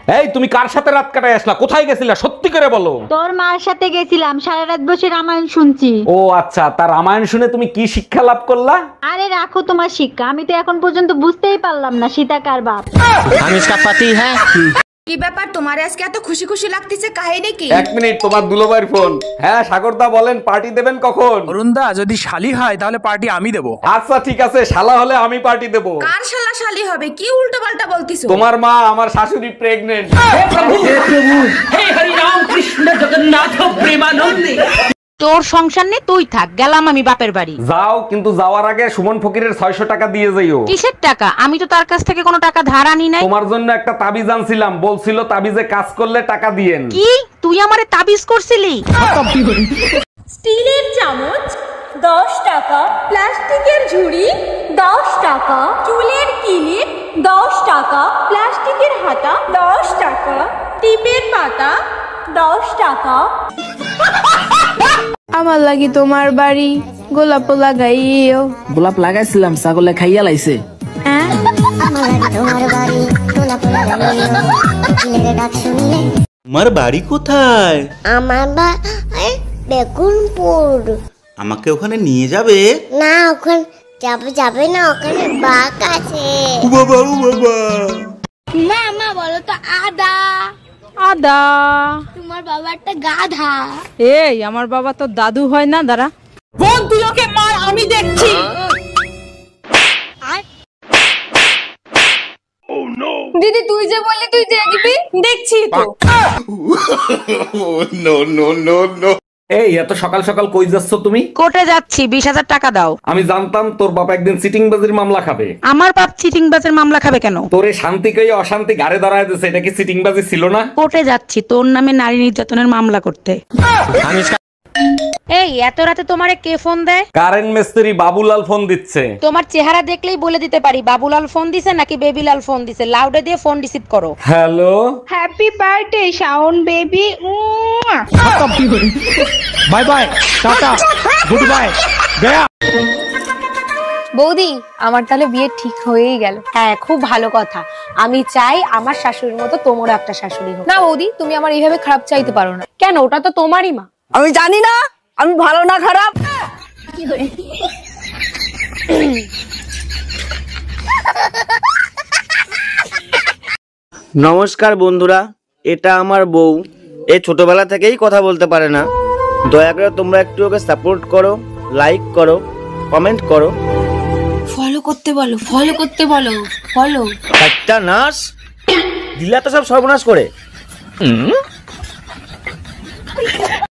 এই তুমি কার সাথে রাত কাটায় আসলা? কোথায় গেছিলা সত্যি করে বলো। তোর মার সাথে গেছিলাম, সারা রাত বসে রামায়ণ শুনছি। ও আচ্ছা, তার রামায়ণ শুনে তুমি কি শিক্ষা লাভ করলা? আরে রাখো তোমার শিক্ষা, আমি তো এখন পর্যন্ত বুঝতেই পারলাম না সীতা কার বাপ। আমি इसका पति है। কি ব্যাপার তোমার আজকে এত খুশি খুশি লাগতেছে, কাহিনী কি? এক মিনিট, তোমার দুলোবাইর ফোন। হ্যাঁ সাগরদা বলেন, পার্টি দেবেন কখন? অরুণদা যদি শালি হয় তাহলে পার্টি আমি দেবো। আচ্ছা ঠিক আছে, শালা হলে আমি পার্টি দেব। কার শালা শালি হবে? কি উল্টো পাল্টা বলতিছো? তোমার মা, আমার শাশুড়ি প্রেগনেন্ট। তোর সংসার নেই, তুই থাক, গেলাম আমি বাপের বাড়ি। যাও, কিন্তু যাওয়ার আগে সুমন ফকিরের 600 টাকা দিয়ে যাইও। কিসের টাকা? আমি তো তার কাছ থেকে কোনো টাকা ধার আনি নাই। তোমার জন্য একটা তাবিজ আনছিলাম, বলছিল তাবিজে কাজ করলে টাকা দিয়েন। কি তুই আমারে তাবিজ করছিলি? স্টিলের চামচ 10 টাকা, প্লাস্টিকের ঝুড়ি 10 টাকা, চুলের কিলিপ 10 টাকা, প্লাস্টিকের হাতা 10 টাকা, টিপের পাতা 10 টাকা। আমার লাগি তোমার বাড়ি গোলাপ লাগাইও। গোলাপ লাগাইছিলাম, ছাগলে খাইয়া লাইছে। তোমার বাড়ি কোথায়? আমার বেগুনপুর। আমাকে ওখানে নিয়ে যাবে? না, ওখানে যাবে না, ওখানে বাঘ আছে। ও বাবা, ও বাবা। মা বলো তো আদা। আদা। তোমার বাবা একটা গাধা। এই আমার বাবা তো দাদু হয় না, দাঁড়া। বোন তুই ওকে মার, আমি দেখছি। দিদি তুই যে বললি তুই দেখবি, দেখছি তো। No no no no. এই এত সকাল সকাল কই যাচ্ছ তুমি? কোর্টে যাচ্ছি, 20,000 টাকা দাও। আমি জানতাম তোর বাবা একদিন চিটিংবাজির মামলা খাবে। আমার বাপ চিটিংবাজের মামলা খাবে কেন? তোরে শান্তি কই অশান্তি গাড়ে দাঁড়ায় দিছে, এটা কি চিটিংবাজি ছিল না? কোর্টে যাচ্ছি তোর নামে নারী নির্যাতনের মামলা করতে। এই এত রাতে তোমারে কে ফোন দেয়? কারেন্ট মিস্ত্রি বাবুলাল ফোন দিচ্ছে। তোমার চেহারা দেখলেই বলে দিতে পারি বাবুলাল ফোন দিছে নাকি বেবিলাল ফোন দিছে। লাউডে দিয়ে ফোন রিসিভ করো। Hello, happy birthday Shaon baby. Bye bye, tata, good bye, Gaya. বৌদি আমার তাহলে বিয়ে ঠিক হয়েই গেল। হ্যাঁ, খুব ভালো কথা। আমি চাই আমার শাশুড়ির মতো তোমারও একটা শাশুড়ি হোক। না বৌদি, তুমি আমার এইভাবে খারাপ চাইতে পারো না। কেন? ওটা তো তোমারই মা। আমি জানি না আমি ভালো না খারাপ। নমস্কার বন্ধুরা, এটা আমার বউ। এ ছোটবেলা থেকেই কথা বলতে পারে না। দয়া করে তোমরা একটু ওকে সাপোর্ট করো, লাইক করো, কমেন্ট করো। ফলো করতে বলো, ফলো করতে বলো, ফলো। একটা নাশ দিলা তো সব সর্বনাশ করে।